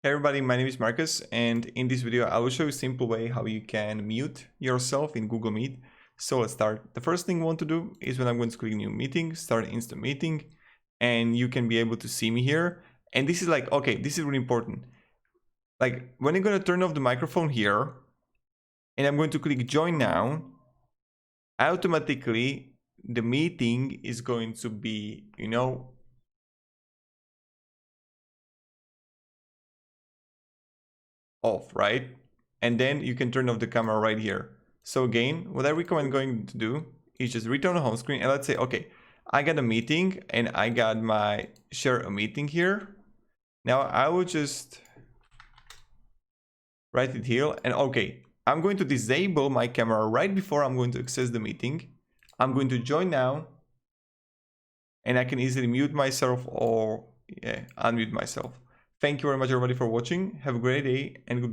Hey everybody, my name is Marcus, and in this video I will show you a simple way how you can mute yourself in Google Meet. So let's start. The first thing I want to do is when I'm going to click new meeting, start instant meeting, and you can be able to see me here. And this is like, okay, this is really important. Like when I'm going to turn off the microphone here, and I'm going to click join now, automatically the meeting is going to be, off, right? And then you can turn off the camera right here. So again, what I recommend going to do is just return to home screen and let's say, okay, I got a meeting and I got my share a meeting here. Now I will just write it here and okay, I'm going to disable my camera right before I'm going to access the meeting. I'm going to join now and I can easily mute myself or unmute myself. Thank you very much everybody for watching. Have a great day and goodbye.